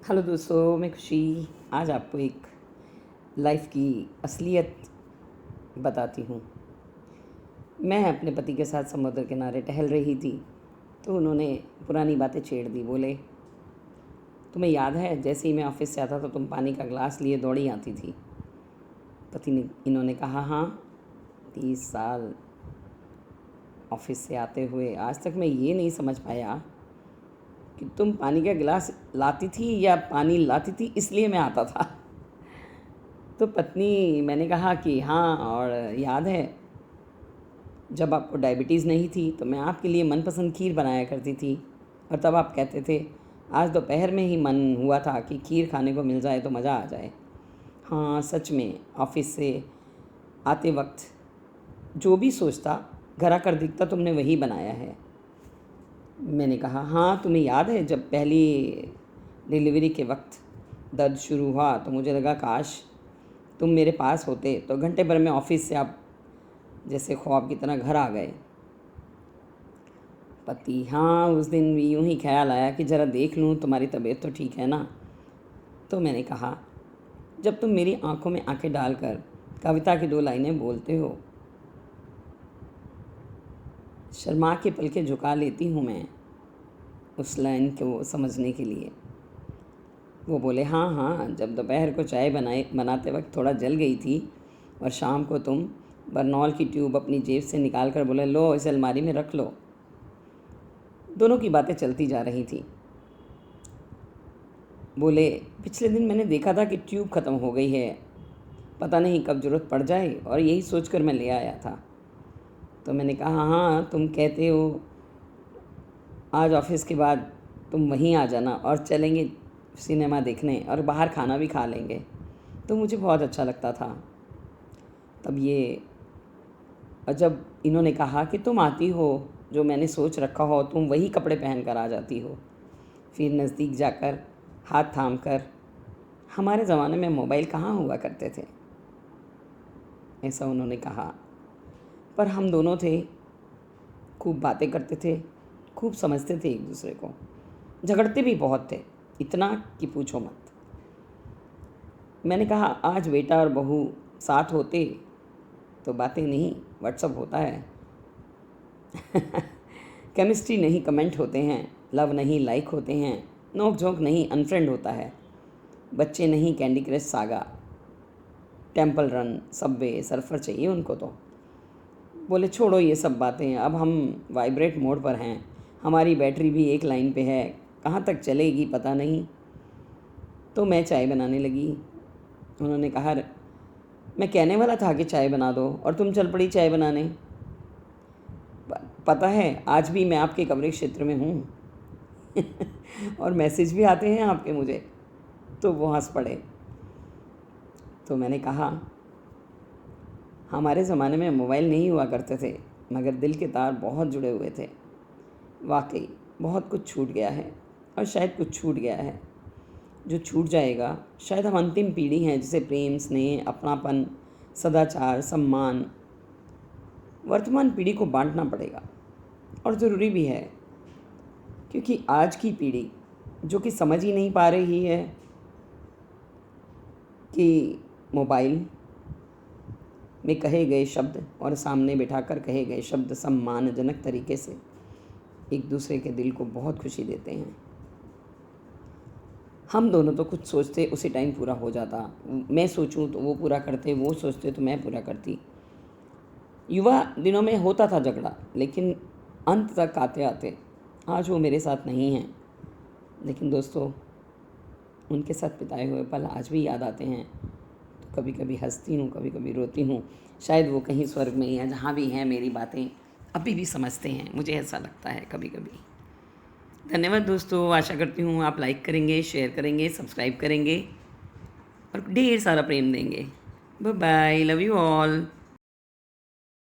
Hello दोस्तों, मैं खुशी आज आपको एक लाइफ की असलियत बताती हूँ। मैं अपने पति के साथ समुद्र किनारे टहल रही थी, तो उन्होंने पुरानी बातें छेड़ दी। बोले, तुम्हें याद है जैसे ही मैं ऑफिस से आता तो तुम पानी का गिलास लिए दौड़ी आती थी। पति ने इन्होंने कहा, हाँ, 30 साल ऑफिस से आते हुए आज तक मैं ये नहीं समझ पाया कि तुम पानी का गिलास लाती थी या पानी लाती थी इसलिए मैं आता था। तो पत्नी, मैंने कहा कि हाँ, और याद है जब आपको डायबिटीज़ नहीं थी तो मैं आपके लिए मनपसंद खीर बनाया करती थी, और तब आप कहते थे आज दोपहर में ही मन हुआ था कि खीर खाने को मिल जाए तो मज़ा आ जाए। हाँ, सच में ऑफिस से आते वक्त जो भी सोचता घर आकर दिखता तुमने वही बनाया है। मैंने कहा, हाँ, तुम्हें याद है जब पहली डिलीवरी के वक्त दर्द शुरू हुआ तो मुझे लगा काश तुम मेरे पास होते तो घंटे भर में ऑफिस से आप जैसे ख्वाब की तरह घर आ गए। पति, हाँ, उस दिन भी यूं ही ख्याल आया कि ज़रा देख लूँ तुम्हारी तबीयत तो ठीक है ना। तो मैंने कहा, जब तुम मेरी आंखों में आंखें डालकर कविता की 2 लाइनें बोलते हो, शर्मा के पलके झुका लेती हूँ मैं उस लाइन को समझने के लिए। वो बोले, हाँ हाँ, जब दोपहर को चाय बनाते वक्त थोड़ा जल गई थी और शाम को तुम बर्नॉल की ट्यूब अपनी जेब से निकाल कर बोले, लो इसे अलमारी में रख लो। दोनों की बातें चलती जा रही थी। बोले, पिछले दिन मैंने देखा था कि ट्यूब ख़त्म हो गई है, पता नहीं कब ज़रूरत पड़ जाए, और यही सोचकर मैं ले आया था। तो मैंने कहा, हाँ, तुम कहते हो आज ऑफिस के बाद तुम वहीं आ जाना और चलेंगे सिनेमा देखने और बाहर खाना भी खा लेंगे। तो मुझे बहुत अच्छा लगता था। तब ये, और जब इन्होंने कहा कि तुम आती हो, जो मैंने सोच रखा हो तुम वही कपड़े पहन कर आ जाती हो। फिर नज़दीक जाकर हाथ थाम कर, हमारे ज़माने में मोबाइल कहाँ हुआ करते थे, ऐसा उन्होंने कहा। पर हम दोनों थे, खूब बातें करते थे, खूब समझते थे एक दूसरे को, झगड़ते भी बहुत थे, इतना कि पूछो मत। मैंने कहा, आज बेटा और बहू साथ होते तो बातें नहीं, व्हाट्सअप होता है। केमिस्ट्री नहीं, कमेंट होते हैं। लव नहीं, लाइक होते हैं। नोक झोंक नहीं, अनफ्रेंड होता है। बच्चे नहीं, candy crush saga. Temple run, Subway surfer चाहिए उनको तो। बोले, छोड़ो ये सब बातें, अब हम वाइब्रेट मोड पर हैं, हमारी बैटरी भी एक लाइन पे है, कहाँ तक चलेगी पता नहीं। तो मैं चाय बनाने लगी। उन्होंने कहा, मैं कहने वाला था कि चाय बना दो और तुम चल पड़ी चाय बनाने। पता है आज भी मैं आपके कवरेज क्षेत्र में हूँ। और मैसेज भी आते हैं आपके मुझे। तो वो हंस पड़े। तो मैंने कहा, हमारे ज़माने में मोबाइल नहीं हुआ करते थे, मगर दिल के तार बहुत जुड़े हुए थे। वाकई बहुत कुछ छूट गया है, और शायद कुछ छूट गया है जो छूट जाएगा। शायद हम अंतिम पीढ़ी हैं जिसे प्रेम, स्नेह, अपनापन, सदाचार, सम्मान वर्तमान पीढ़ी को बांटना पड़ेगा। और ज़रूरी भी है, क्योंकि आज की पीढ़ी जो कि समझ ही नहीं पा रही है कि मोबाइल में कहे गए शब्द और सामने बिठाकर कहे गए शब्द सम्मानजनक तरीके से एक दूसरे के दिल को बहुत खुशी देते हैं। हम दोनों तो कुछ सोचते उसी टाइम पूरा हो जाता, मैं सोचूं तो वो पूरा करते, वो सोचते तो मैं पूरा करती। युवा दिनों में होता था झगड़ा, लेकिन अंत तक आते आते आज वो मेरे साथ नहीं हैं। लेकिन दोस्तों, उनके साथ बिताए हुए पल आज भी याद आते हैं, तो कभी कभी हंसती हूँ, कभी कभी रोती हूँ। शायद वो कहीं स्वर्ग में या जहाँ भी हैं मेरी बातें अभी भी समझते हैं, मुझे ऐसा लगता है कभी कभी। धन्यवाद दोस्तों, आशा करती हूँ आप लाइक करेंगे, शेयर करेंगे, सब्सक्राइब करेंगे और ढेर सारा प्रेम देंगे। Bye bye, love you all.